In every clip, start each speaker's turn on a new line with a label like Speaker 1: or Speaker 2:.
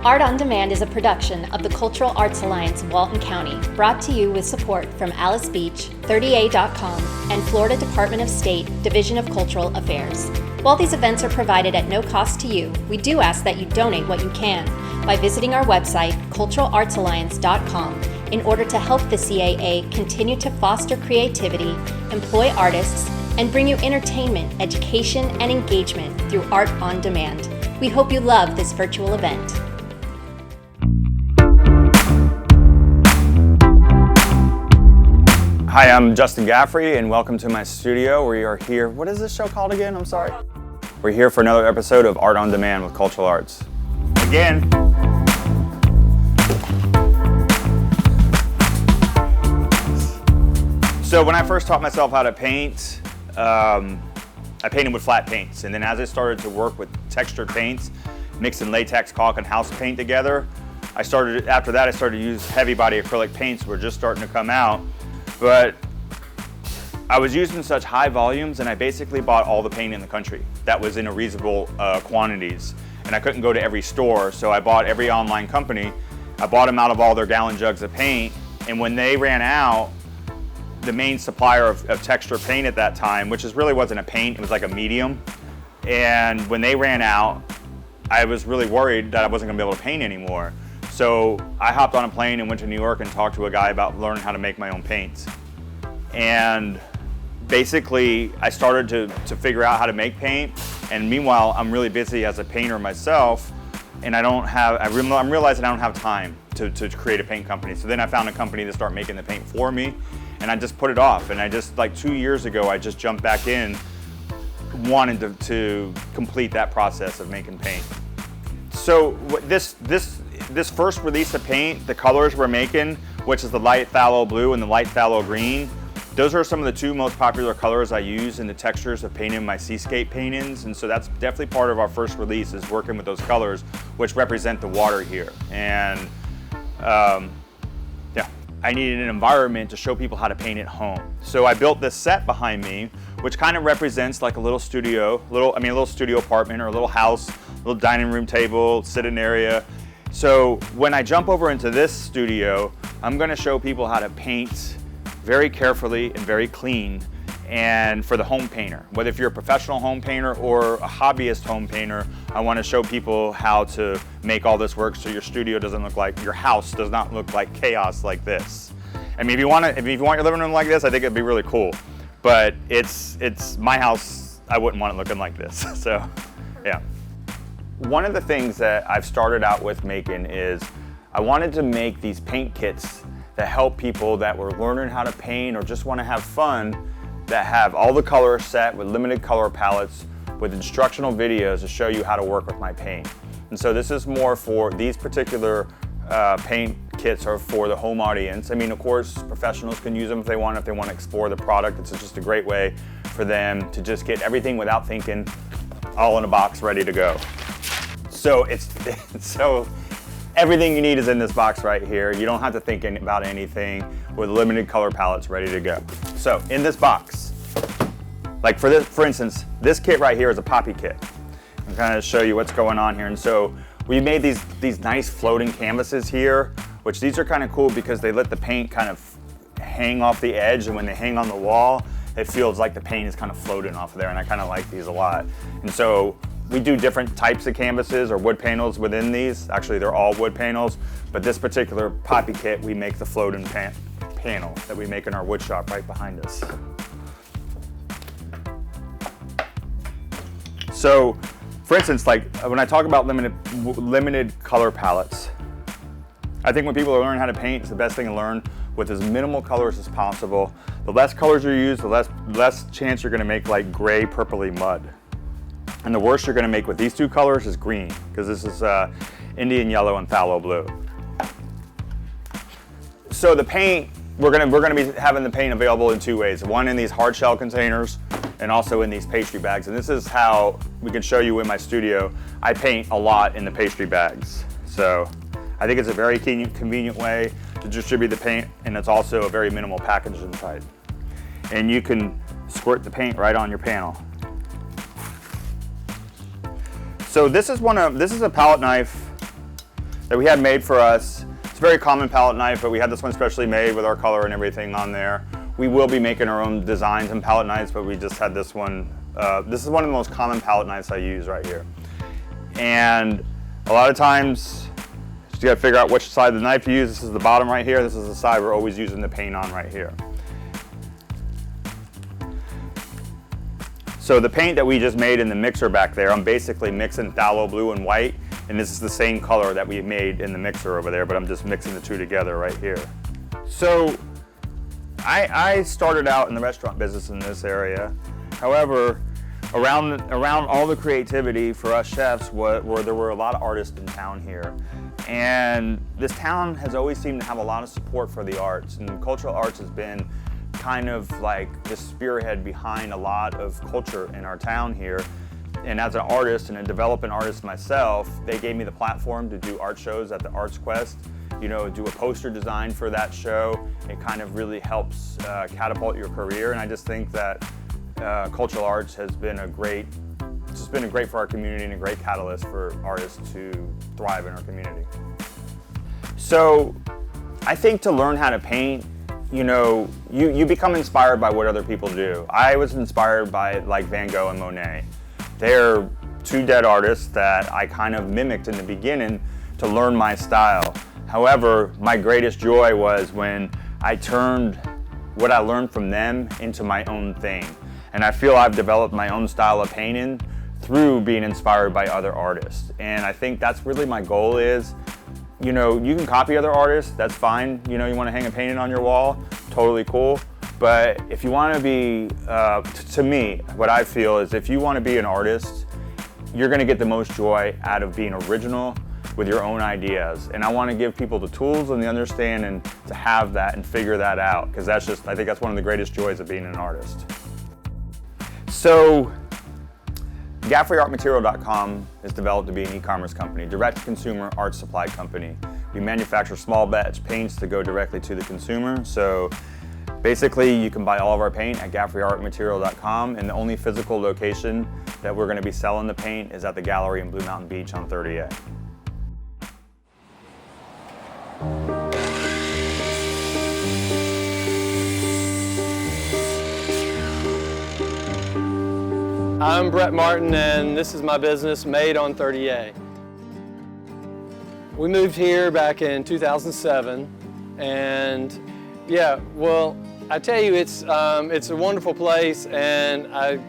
Speaker 1: Art on Demand is a production of the Cultural Arts Alliance of Walton County, brought to you with support from Alys Beach, 30A.com, and Florida Department of State, Division of Cultural Affairs. While these events are provided at no cost to you, we do ask that you donate what you can by visiting our website, culturalartsalliance.com, in order to help the CAA continue to foster creativity, employ artists, and bring you entertainment, education, and engagement through Art on Demand. We hope you love this virtual event.
Speaker 2: Hi, I'm Justin Gaffrey, and welcome to my studio. We are here. What is this show called again? I'm sorry. We're here for another episode of Art on Demand with Cultural Arts. Again. So when I first taught myself how to paint, I painted with flat paints. And then as I started to work with textured paints, mixing latex, caulk, and house paint together, after that I started to use heavy body acrylic paints. Were just starting to come out. But I was using such high volumes, and I basically bought all the paint in the country that was in a reasonable quantities. And I couldn't go to every store, so I bought every online company. I bought them out of all their gallon jugs of paint, and when they ran out, the main supplier of texture paint at that time, which really wasn't a paint, it was like a medium. And when they ran out, I was really worried that I wasn't gonna be able to paint anymore. So I hopped on a plane and went to New York and talked to a guy about learning how to make my own paints. And basically, I started to figure out how to make paint. And meanwhile, I'm really busy as a painter myself, and I'm realizing I don't have time to create a paint company. So then I found a company to start making the paint for me, and I just put it off. And I just, like 2 years ago, I just jumped back in, wanting to complete that process of making paint. So this first release of paint, the colors we're making, which is the light phthalo blue and the light phthalo green, those are some of the two most popular colors I use in the textures of painting my seascape paintings. And so that's definitely part of our first release, is working with those colors, which represent the water here. And I needed an environment to show people how to paint at home. So I built this set behind me, which kind of represents like a little studio, little studio apartment or a little house, little dining room table, sitting area. So when I jump over into this studio, I'm gonna show people how to paint very carefully and very clean, and for the home painter. Whether if you're a professional home painter or a hobbyist home painter, I wanna show people how to make all this work so your studio doesn't look like, your house does not look like chaos like this. I mean, if you want your living room like this, I think it'd be really cool. But it's my house, I wouldn't want it looking like this, so yeah. One of the things that I've started out with making is I wanted to make these paint kits that help people that were learning how to paint or just want to have fun, that have all the colors set with limited color palettes, with instructional videos to show you how to work with my paint. And so this is more for these particular paint kits are for the home audience. I mean, of course, professionals can use them if they want to explore the product. It's just a great way for them to just get everything without thinking, all in a box ready to go. So everything you need is in this box right here. You don't have to think about anything, with limited color palettes ready to go. So in this box, like for instance, this kit right here is a poppy kit. I'm going to show you what's going on here. And so we made these nice floating canvases here, which these are kind of cool because they let the paint kind of hang off the edge, and when they hang on the wall, it feels like the paint is kind of floating off of there, and I kind of like these a lot. And so we do different types of canvases or wood panels within these. Actually, they're all wood panels, but this particular poppy kit, we make the floating panel that we make in our wood shop right behind us. So, for instance, like when I talk about limited color palettes, I think when people are learning how to paint, it's the best thing to learn with as minimal colors as possible. The less colors you use, the less chance you're gonna make like gray, purpley mud. And the worst you're gonna make with these two colors is green, because this is Indian yellow and phthalo blue. So the paint, we're gonna be having the paint available in two ways. One in these hard shell containers, and also in these pastry bags. And this is how we can show you in my studio. I paint a lot in the pastry bags. So I think it's a very convenient way to distribute the paint, and it's also a very minimal packaging type. And you can squirt the paint right on your panel. So this is a palette knife that we had made for us. It's a very common palette knife, but we had this one specially made with our color and everything on there. We will be making our own designs and palette knives, but we just had this one. This is one of the most common palette knives I use right here. And a lot of times, you gotta figure out which side of the knife to use. This is the bottom right here. This is the side we're always using the paint on right here. So the paint that we just made in the mixer back there, I'm basically mixing phthalo blue and white, and this is the same color that we made in the mixer over there, but I'm just mixing the two together right here. So I started out in the restaurant business in this area. However, around all the creativity for us chefs, there were a lot of artists in town here. And this town has always seemed to have a lot of support for the arts, and cultural arts has been kind of like the spearhead behind a lot of culture in our town here. And as an artist and a developing artist myself, they gave me the platform to do art shows at the Arts Quest, you know, do a poster design for that show. It kind of really helps catapult your career, and I just think that cultural arts has been great for our community and a great catalyst for artists to thrive in our community. So I think to learn how to paint, you know, you become inspired by what other people do. I was inspired by like Van Gogh and Monet. They're two dead artists that I kind of mimicked in the beginning to learn my style. However, my greatest joy was when I turned what I learned from them into my own thing. And I feel I've developed my own style of painting through being inspired by other artists. And I think that's really my goal is, you know, you can copy other artists, that's fine. You know, you want to hang a painting on your wall, totally cool. But if you want to be, to me, what I feel is if you want to be an artist, you're going to get the most joy out of being original with your own ideas. And I want to give people the tools and the understanding to have that and figure that out, because that's just, I think that's one of the greatest joys of being an artist. So, GaffreyArtMaterial.com is developed to be an e-commerce company, direct-to-consumer art supply company. We manufacture small batch paints to go directly to the consumer. So basically, you can buy all of our paint at GaffreyArtMaterial.com, and the only physical location that we're going to be selling the paint is at the gallery in Blue Mountain Beach on 30A.
Speaker 3: I'm Brett Martin, and this is my business, Made on 30A. We moved here back in 2007, and yeah, well, I tell you, it's a wonderful place, and I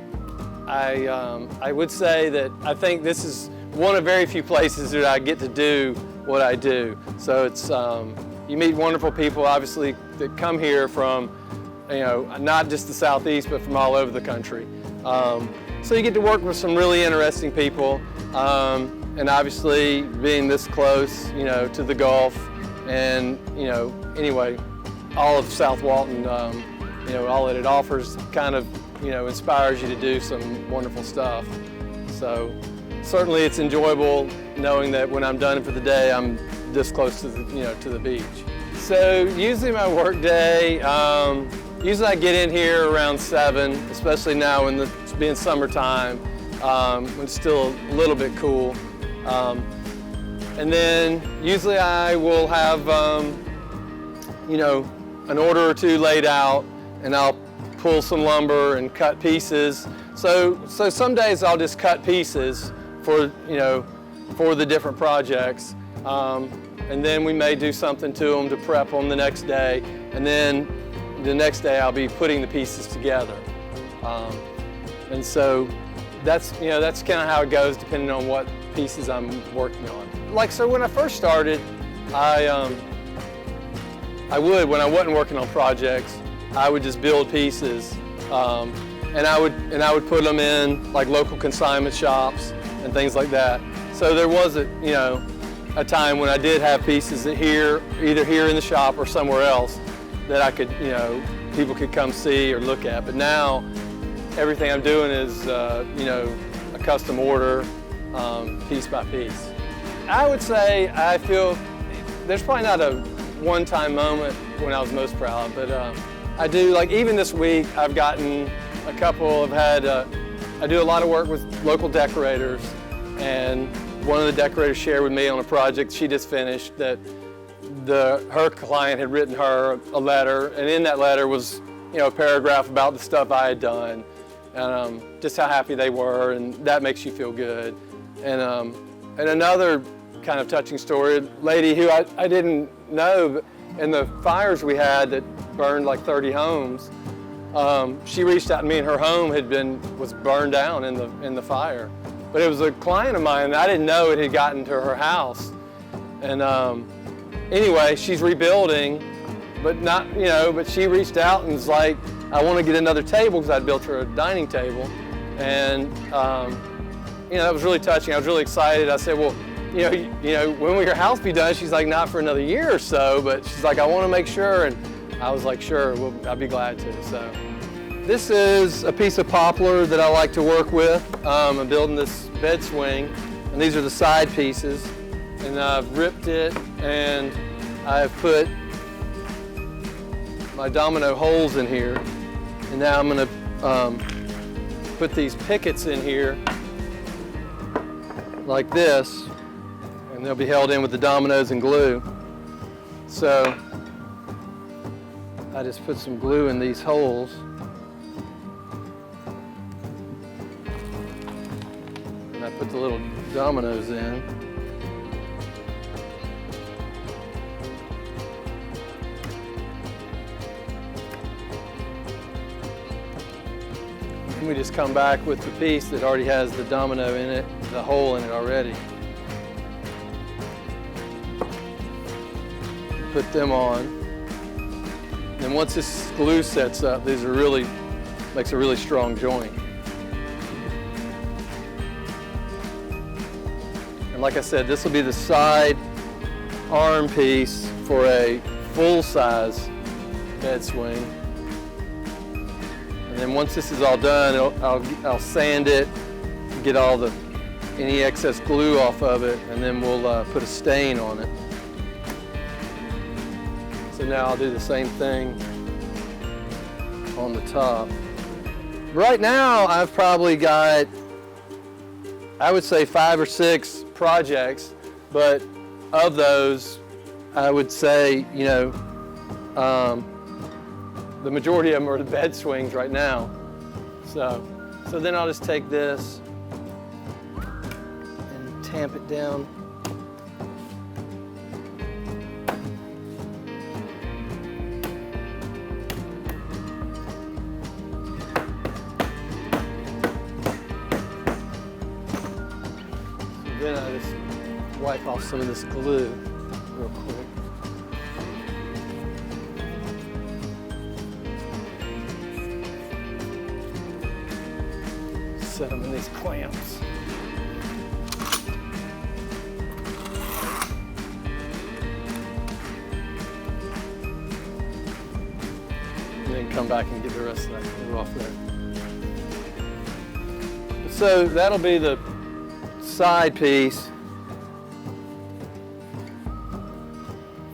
Speaker 3: would say that I think this is one of very few places that I get to do what I do. So it's you meet wonderful people, obviously, that come here from, you know, not just the Southeast, but from all over the country. So you get to work with some really interesting people, and obviously being this close, you know, to the Gulf, and you know, anyway, all of South Walton, you know, all that it offers kind of, you know, inspires you to do some wonderful stuff. So certainly it's enjoyable knowing that when I'm done for the day, I'm this close to the, you know, to the beach. So usually my work day, usually I get in here around 7, especially now when it's being summertime, when it's still a little bit cool. And then usually I will have, you know, an order or two laid out, and I'll pull some lumber and cut pieces. So some days I'll just cut pieces for, you know, for the different projects. And then we may do something to them to prep them the next day. And then the next day I'll be putting the pieces together. And so that's, you know, that's kind of how it goes depending on what pieces I'm working on. Like, so when I first started, I would, when I wasn't working on projects, I would just build pieces, and I would put them in like local consignment shops and things like that. So there was a, you know, a time when I did have pieces that either here in the shop or somewhere else that I could, you know, people could come see or look at. But now everything I'm doing is, you know, a custom order, piece by piece. I would say I feel there's probably not a one-time moment when I was most proud, but I do, like even this week, I've gotten a couple, I do a lot of work with local decorators, and one of the decorators shared with me on a project she just finished that her client had written her a letter, and in that letter was, you know, a paragraph about the stuff I had done, and just how happy they were, and that makes you feel good. And another kind of touching story, a lady who I didn't know, but in the fires we had that burned like 30 homes, she reached out to me, and her home was burned down in the fire. But it was a client of mine, and I didn't know it had gotten to her house. And anyway, she's rebuilding, but not, you know, but she reached out and was like, I want to get another table, because I'd built her a dining table. And you know, that was really touching. I was really excited. I said, well, you know, when will your house be done? She's like, not for another year or so, but she's like, I want to make sure. And I was like, sure, I'd be glad to. So this is a piece of poplar that I like to work with. I'm building this bed swing, and these are the side pieces. And I've ripped it, and I've put my domino holes in here. And now I'm going to put these pickets in here like this, and they'll be held in with the dominoes and glue. So I just put some glue in these holes. And I put the little dominoes in. And we just come back with the piece that already has the domino in it, the hole in it already. Put them on. And once this glue sets up, makes a really strong joint. And like I said, this will be the side arm piece for a full-size bed swing. And then once this is all done, I'll sand it, get any excess glue off of it, and then we'll put a stain on it. So now I'll do the same thing on the top. Right now, I've probably got, I would say 5 or 6 projects, but of those, I would say, you know, the majority of them are the bed swings right now. So then I'll just take this and tamp it down. Then I just wipe off some of this glue real quick. Set them in these clamps. And then come back and get the rest of that glue off there. So that'll be the side piece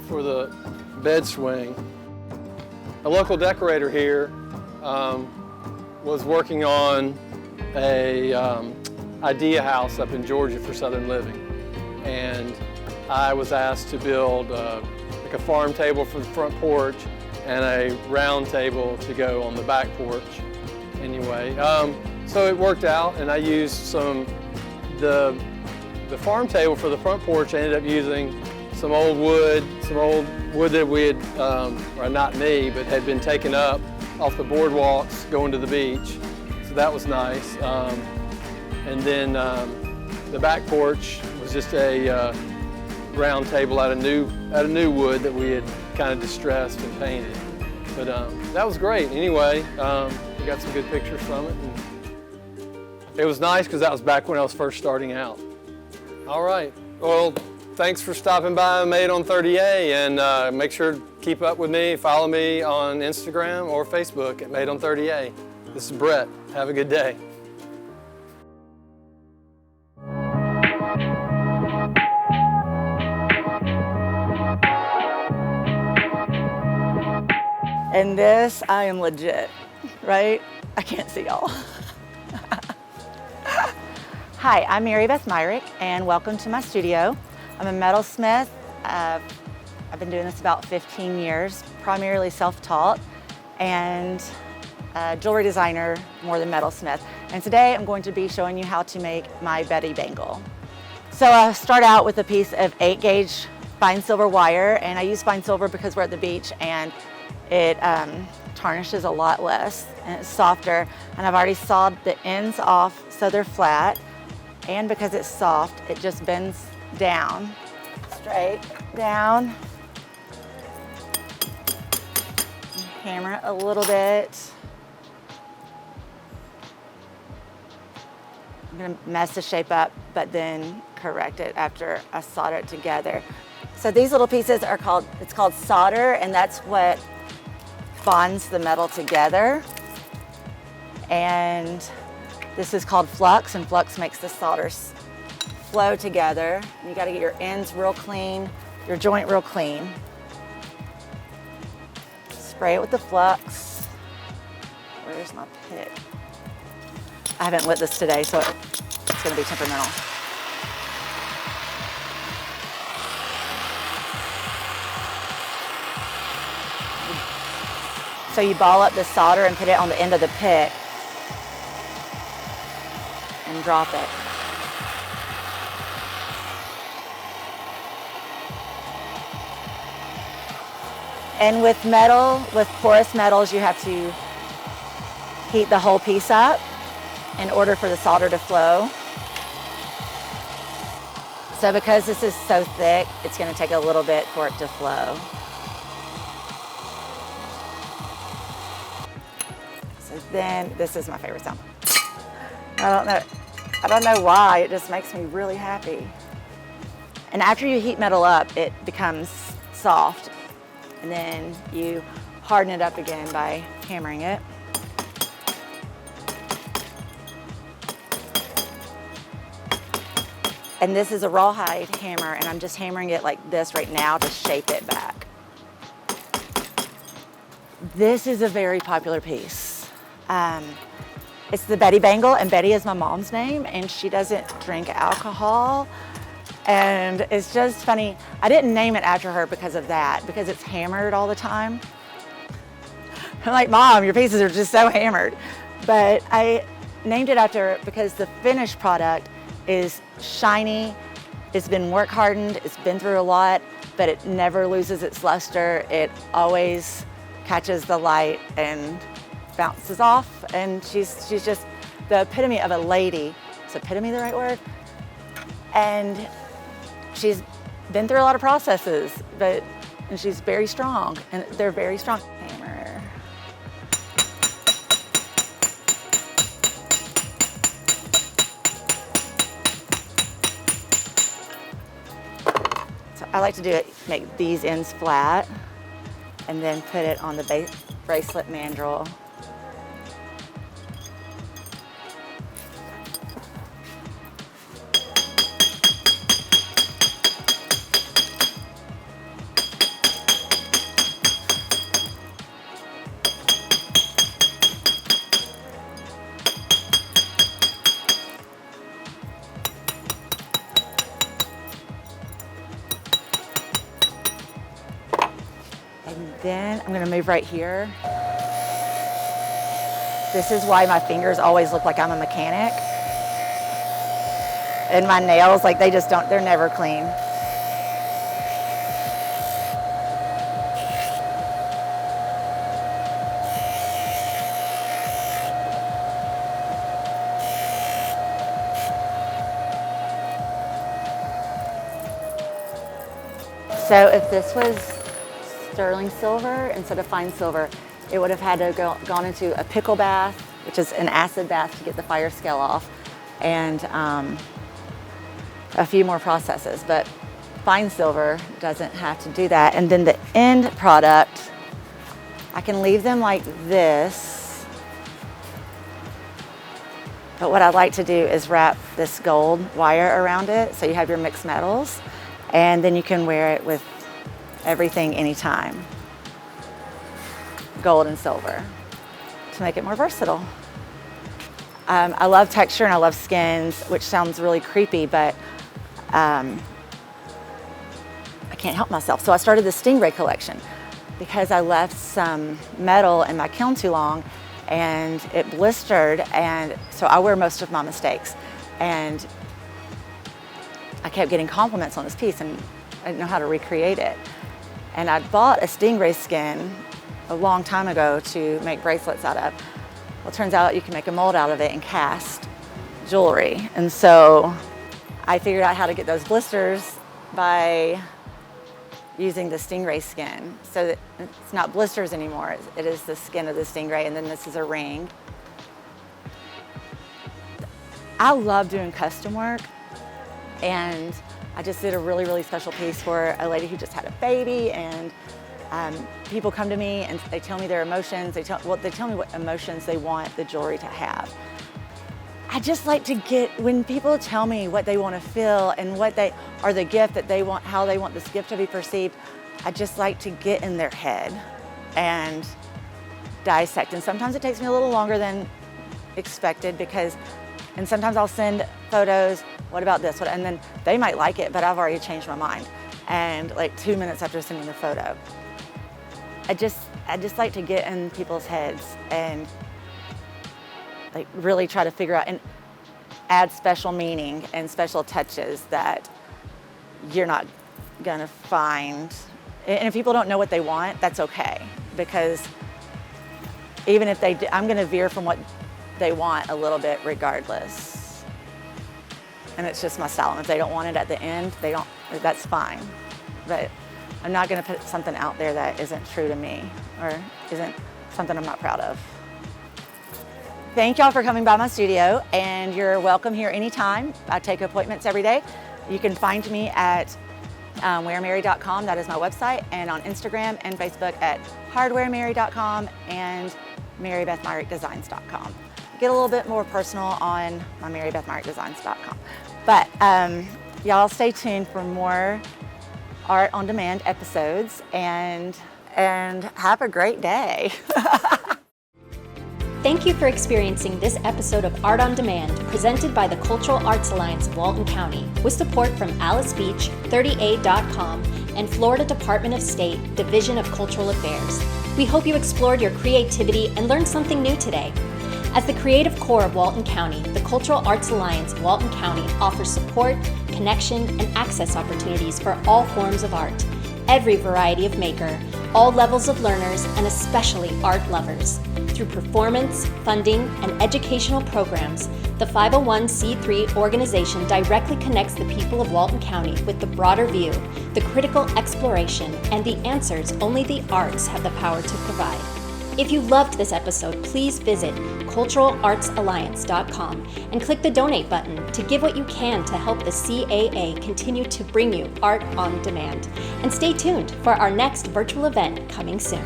Speaker 3: for the bed swing. A local decorator here was working on a idea house up in Georgia for Southern Living, and I was asked to build like a farm table for the front porch and a round table to go on the back porch. Anyway, so it worked out, and I used the farm table for the front porch. I ended up using some old wood that we had, or not me, but had been taken up off the boardwalks going to the beach. So that was nice. And then the back porch was just a round table out of new wood that we had kind of distressed and painted. But that was great. Anyway, we got some good pictures from it. And it was nice because that was back when I was first starting out. All right. Well, thanks for stopping by Made on 30A, and make sure to keep up with me. Follow me on Instagram or Facebook at Made on 30A. This is Brett. Have a good day.
Speaker 4: And this, I am legit, right? I can't see y'all. Hi, I'm Merry Beth Myrick, and welcome to my studio. I'm a metalsmith. I've been doing this about 15 years, primarily self-taught, and a jewelry designer more than metalsmith. And today I'm going to be showing you how to make my Betty bangle. So I start out with a piece of 8-gauge fine silver wire, and I use fine silver because we're at the beach and it tarnishes a lot less and it's softer. And I've already sawed the ends off so they're flat. And because it's soft, it just bends down, straight down. Hammer it a little bit. I'm gonna mess the shape up, but then correct it after I solder it together. So these little pieces are it's called solder, and that's what bonds the metal together. And this is called flux, and flux makes the solders flow together. You gotta get your ends real clean, your joint real clean. Spray it with the flux. Where's my pick? I haven't lit this today, so it's gonna be temperamental. So you ball up the solder and put it on the end of the pick and drop it. And with metal, with porous metals, you have to heat the whole piece up in order for the solder to flow. So because this is so thick, it's going to take a little bit for it to flow. So then, this is my favorite sound. I don't know why, it just makes me really happy. And after you heat metal up, it becomes soft. And then you harden it up again by hammering it. And this is a rawhide hammer, and I'm just hammering it like this right now to shape it back. This is a very popular piece. It's the Betty bangle, and Betty is my mom's name, and she doesn't drink alcohol. And it's just funny, I didn't name it after her because of that, because it's hammered all the time. I'm like, Mom, your pieces are just so hammered. But I named it after her because the finished product is shiny, it's been work hardened, it's been through a lot, but it never loses its luster. It always catches the light and bounces off. And she's just the epitome of a lady. Is epitome the right word? And she's been through a lot of processes, and she's very strong, and they're very strong. Hammer. So I like to do it, make these ends flat, and then put it on the bracelet mandrel. And then I'm gonna move right here. This is why my fingers always look like I'm a mechanic. And my nails, like they're never clean. So if this was sterling silver instead of fine silver, it would have had to gone into a pickle bath, which is an acid bath to get the fire scale off, and a few more processes. But fine silver doesn't have to do that. And then the end product, I can leave them like this. But what I'd like to do is wrap this gold wire around it so you have your mixed metals, and then you can wear it with everything anytime. Gold and silver, to make it more versatile. I love texture and I love skins, which sounds really creepy, but I can't help myself. So I started the stingray collection because I left some metal in my kiln too long and it blistered, and so I wear most of my mistakes. And I kept getting compliments on this piece and I didn't know how to recreate it. And I bought a stingray skin a long time ago to make bracelets out of. Well, it turns out you can make a mold out of it and cast jewelry. And so I figured out how to get those blisters by using the stingray skin. So that it's not blisters anymore, it is the skin of the stingray, and then this is a ring. I love doing custom work, and I just did a really, really special piece for a lady who just had a baby, and people come to me and they tell me their emotions. They tell me what emotions they want the jewelry to have. I just like to get, when people tell me what they want to feel and what they are, the gift that they want, how they want this gift to be perceived, I just like to get in their head and dissect. And sometimes it takes me a little longer than expected and sometimes I'll send photos, what about this? And then they might like it, but I've already changed my mind. And like 2 minutes after sending the photo, I just like to get in people's heads and like really try to figure out and add special meaning and special touches that you're not gonna find. And if people don't know what they want, that's okay, because even if they do, I'm gonna veer from what they want a little bit regardless. And it's just my style. And if they don't want it at the end, that's fine. But I'm not gonna put something out there that isn't true to me or isn't something I'm not proud of. Thank y'all for coming by my studio, and you're welcome here anytime. I take appointments every day. You can find me at wearmerry.com, that is my website, and on Instagram and Facebook at hardwearmerry.com and merrybethmyrickdesigns.com. Get a little bit more personal on my merrybethmyrickdesigns.com. But y'all stay tuned for more Art on Demand episodes, and have a great day.
Speaker 1: Thank you for experiencing this episode of Art on Demand, presented by the Cultural Arts Alliance of Walton County, with support from Alys Beach, 30A.com, and Florida Department of State, Division of Cultural Affairs. We hope you explored your creativity and learned something new today. As the creative core of Walton County, the Cultural Arts Alliance of Walton County offers support, connection, and access opportunities for all forms of art, every variety of maker, all levels of learners, and especially art lovers. Through performance, funding, and educational programs, the 501c3 organization directly connects the people of Walton County with the broader view, the critical exploration, and the answers only the arts have the power to provide. If you loved this episode, please visit culturalartsalliance.com and click the donate button to give what you can to help the CAA continue to bring you art on demand. And stay tuned for our next virtual event coming soon.